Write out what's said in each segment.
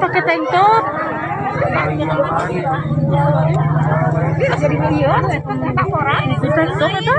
pakai tank top. Iya, orang. Tank top itu.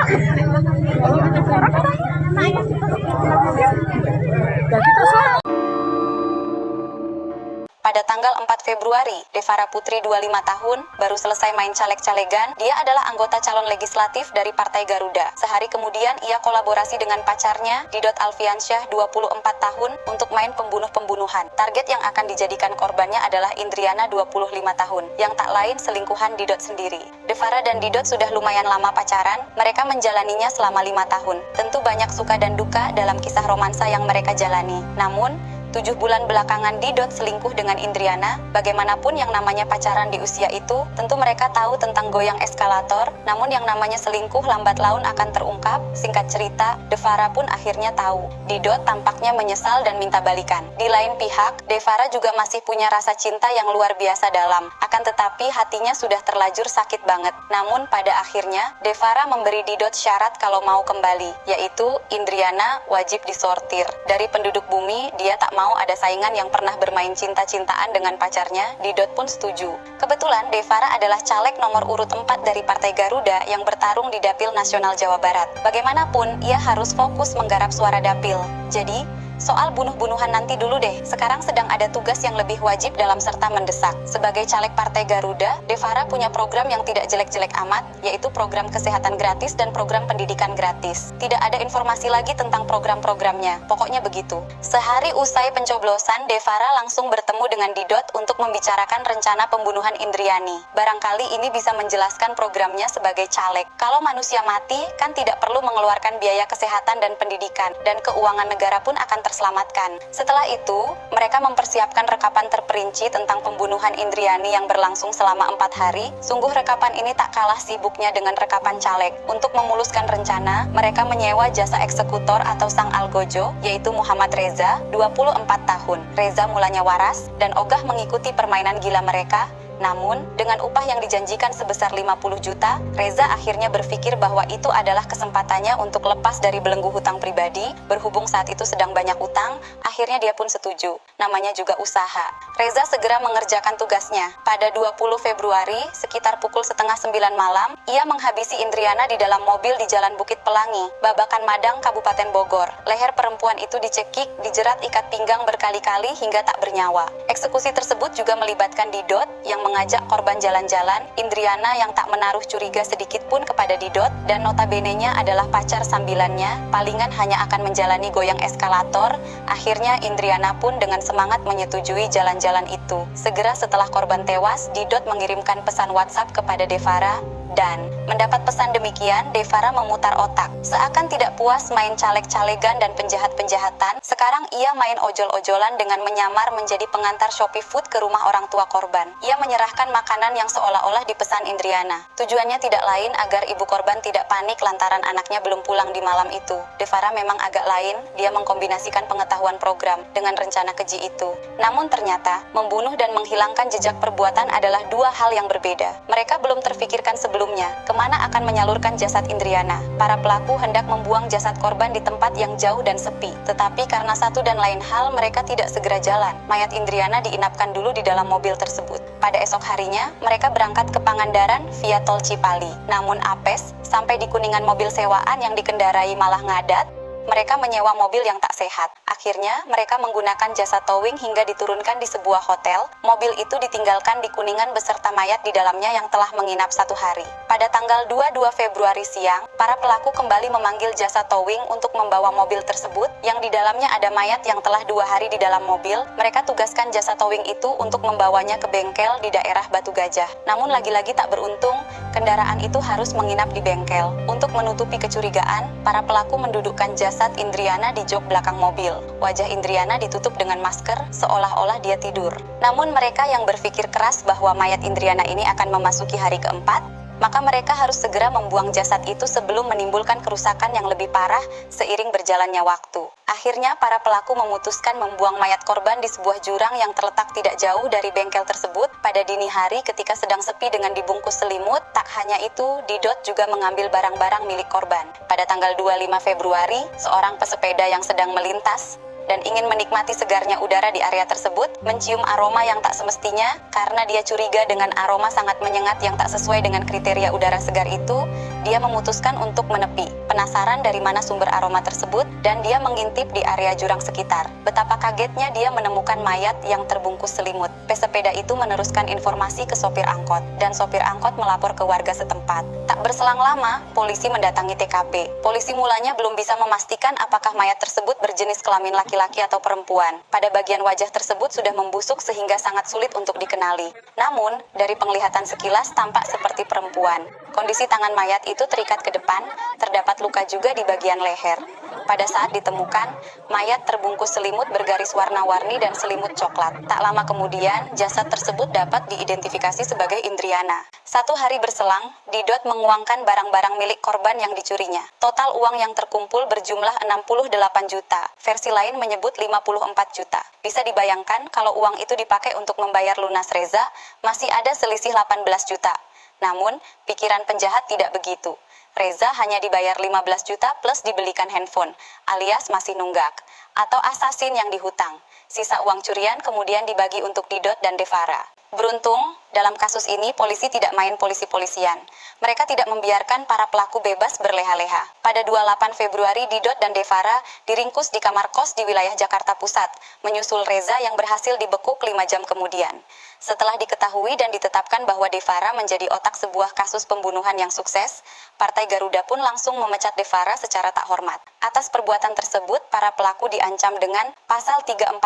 Pada tanggal 4 Februari, Devara Putri 25 tahun, baru selesai main caleg-calegan. Dia adalah anggota calon legislatif dari Partai Garuda. Sehari kemudian, ia kolaborasi dengan pacarnya, Didot Alfiansyah, 24 tahun, untuk main pembunuh-pembunuhan. Target yang akan dijadikan korbannya adalah Indriana, 25 tahun, yang tak lain selingkuhan Didot sendiri. Devara dan Didot sudah lumayan lama pacaran, mereka menjalaninya selama 5 tahun. Tentu banyak suka dan duka dalam kisah romansa yang mereka jalani. Namun, 7 bulan belakangan Didot selingkuh dengan Indriana. Bagaimanapun yang namanya pacaran di usia itu, tentu mereka tahu tentang goyang eskalator, namun yang namanya selingkuh lambat laun akan terungkap. Singkat cerita, Devara pun akhirnya tahu. Didot tampaknya menyesal dan minta balikan. Di lain pihak, Devara juga masih punya rasa cinta yang luar biasa dalam. Akan tetapi hatinya sudah terlanjur sakit banget. Namun pada akhirnya, Devara memberi Didot syarat kalau mau kembali, yaitu Indriana wajib disortir. Dari penduduk bumi, dia tak mau ada saingan yang pernah bermain cinta-cintaan dengan pacarnya. Didot pun setuju. Kebetulan Devara adalah caleg nomor urut 4 dari Partai Garuda yang bertarung di Dapil Nasional Jawa Barat. Bagaimanapun, ia harus fokus menggarap suara Dapil. Jadi, soal bunuh-bunuhan nanti dulu deh. Sekarang sedang ada tugas yang lebih wajib dalam serta mendesak. Sebagai caleg Partai Garuda, Devara punya program yang tidak jelek-jelek amat, yaitu program kesehatan gratis dan program pendidikan gratis. Tidak ada informasi lagi tentang program-programnya. Pokoknya begitu. Sehari usai pencoblosan, Devara langsung bertemu dengan Didot untuk membicarakan rencana pembunuhan Indriani. Barangkali ini bisa menjelaskan programnya sebagai caleg. Kalau manusia mati, kan tidak perlu mengeluarkan biaya kesehatan dan pendidikan, dan keuangan negara pun akan terselamatkan. Setelah itu, mereka mempersiapkan rekapan terperinci tentang pembunuhan Indriani yang berlangsung selama 4 hari. Sungguh rekapan ini tak kalah sibuknya dengan rekapan caleg. Untuk memuluskan rencana, mereka menyewa jasa eksekutor atau sang algojo, yaitu Muhammad Reza, 24 tahun. Reza mulanya waras dan ogah mengikuti permainan gila mereka. Namun, dengan upah yang dijanjikan sebesar 50 juta, Reza akhirnya berpikir bahwa itu adalah kesempatannya untuk lepas dari belenggu hutang pribadi. Berhubung saat itu sedang banyak utang, akhirnya dia pun setuju. Namanya juga usaha. Reza segera mengerjakan tugasnya. Pada 20 Februari, sekitar pukul 8:30 malam, ia menghabisi Indriana di dalam mobil di Jalan Bukit Pelangi, Babakan Madang, Kabupaten Bogor. Leher perempuan itu dicekik, dijerat ikat pinggang berkali-kali hingga tak bernyawa. Eksekusi tersebut juga melibatkan Didot yang mengajak korban jalan-jalan, Indriana yang tak menaruh curiga sedikit pun kepada Didot, dan notabene-nya adalah pacar sambilannya, palingan hanya akan menjalani goyang eskalator. Akhirnya Indriana pun dengan semangat menyetujui jalan-jalan itu. Segera setelah korban tewas, Didot mengirimkan pesan WhatsApp kepada Devara, dan mendapat pesan demikian, Devara memutar otak. Seakan tidak puas main caleg-calegan dan penjahat-penjahatan, sekarang ia main ojol-ojolan dengan menyamar menjadi pengantar Shopee Food ke rumah orang tua korban. Ia menyerahkan makanan yang seolah-olah dipesan Indriana. Tujuannya tidak lain agar ibu korban tidak panik lantaran anaknya belum pulang di malam itu. Devara memang agak lain, dia mengkombinasikan pengetahuan program dengan rencana keji itu. Namun ternyata, membunuh dan menghilangkan jejak perbuatan adalah dua hal yang berbeda. Mereka belum terfikirkan sebelumnya, kemana akan menyalurkan jasad Indriana. Para pelaku hendak membuang jasad korban di tempat yang jauh dan sepi. Tetapi karena satu dan lain hal, mereka tidak segera jalan. Mayat Indriana diinapkan dulu di dalam mobil tersebut. Pada esok harinya, mereka berangkat ke Pangandaran via tol Cipali. Namun apes, sampai di Kuningan mobil sewaan yang dikendarai malah ngadat. Mereka menyewa mobil yang tak sehat. Akhirnya, mereka menggunakan jasa towing hingga diturunkan di sebuah hotel. Mobil itu ditinggalkan di Kuningan beserta mayat di dalamnya yang telah menginap 1 hari. Pada tanggal 22 Februari siang, para pelaku kembali memanggil jasa towing untuk membawa mobil tersebut, yang di dalamnya ada mayat yang telah 2 hari di dalam mobil. Mereka tugaskan jasa towing itu untuk membawanya ke bengkel di daerah Batu Gajah. Namun lagi-lagi tak beruntung, kendaraan itu harus menginap di bengkel. Untuk menutupi kecurigaan, para pelaku mendudukkan jasad Indriana di jok belakang mobil. Wajah Indriana ditutup dengan masker, seolah-olah dia tidur. Namun mereka yang berpikir keras bahwa mayat Indriana ini akan memasuki hari keempat, maka mereka harus segera membuang jasad itu sebelum menimbulkan kerusakan yang lebih parah seiring berjalannya waktu. Akhirnya para pelaku memutuskan membuang mayat korban di sebuah jurang yang terletak tidak jauh dari bengkel tersebut pada dini hari ketika sedang sepi dengan dibungkus selimut. Tak hanya itu, Didot juga mengambil barang-barang milik korban. Pada tanggal 25 Februari, seorang pesepeda yang sedang melintas dan ingin menikmati segarnya udara di area tersebut, mencium aroma yang tak semestinya. Karena dia curiga dengan aroma sangat menyengat yang tak sesuai dengan kriteria udara segar itu, dia memutuskan untuk menepi. Penasaran dari mana sumber aroma tersebut, dan dia mengintip di area jurang sekitar. Betapa kagetnya dia menemukan mayat yang terbungkus selimut. Pesepeda itu meneruskan informasi ke sopir angkot, dan sopir angkot melapor ke warga setempat. Tak berselang lama, polisi mendatangi TKP. Polisi mulanya belum bisa memastikan apakah mayat tersebut berjenis kelamin laki-laki atau perempuan. Pada bagian wajah tersebut sudah membusuk sehingga sangat sulit untuk dikenali. Namun, dari penglihatan sekilas tampak seperti perempuan. Kondisi tangan mayat itu terikat ke depan, terdapat luka juga di bagian leher. Pada saat ditemukan, mayat terbungkus selimut bergaris warna-warni dan selimut coklat. Tak lama kemudian, jasad tersebut dapat diidentifikasi sebagai Indriana. 1 hari berselang, Didot menguangkan barang-barang milik korban yang dicurinya. Total uang yang terkumpul berjumlah 68 juta. Versi lain menyebut 54 juta. Bisa dibayangkan kalau uang itu dipakai untuk membayar lunas Reza, masih ada selisih 18 juta. Namun, pikiran penjahat tidak begitu. Reza hanya dibayar 15 juta plus dibelikan handphone, alias masih nunggak, atau asasin yang dihutang. Sisa uang curian kemudian dibagi untuk Didot dan Devara. Beruntung, dalam kasus ini polisi tidak main polisi-polisian. Mereka tidak membiarkan para pelaku bebas berleha-leha. Pada 28 Februari, Didot dan Devara diringkus di kamar kos di wilayah Jakarta Pusat, menyusul Reza yang berhasil dibekuk 5 jam kemudian. Setelah diketahui dan ditetapkan bahwa Devara menjadi otak sebuah kasus pembunuhan yang sukses, Partai Garuda pun langsung memecat Devara secara tak hormat. Atas perbuatan tersebut, para pelaku diancam dengan Pasal 340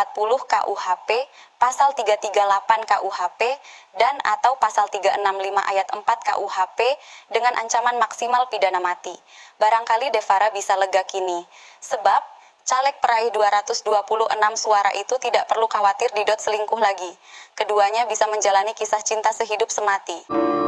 KUHP, Pasal 338 KUHP, dan atau Pasal 365 ayat 4 KUHP dengan ancaman maksimal pidana mati. Barangkali Devara bisa lega kini, sebab caleg peraih 226 suara itu tidak perlu khawatir Didot selingkuh lagi. Keduanya bisa menjalani kisah cinta sehidup semati.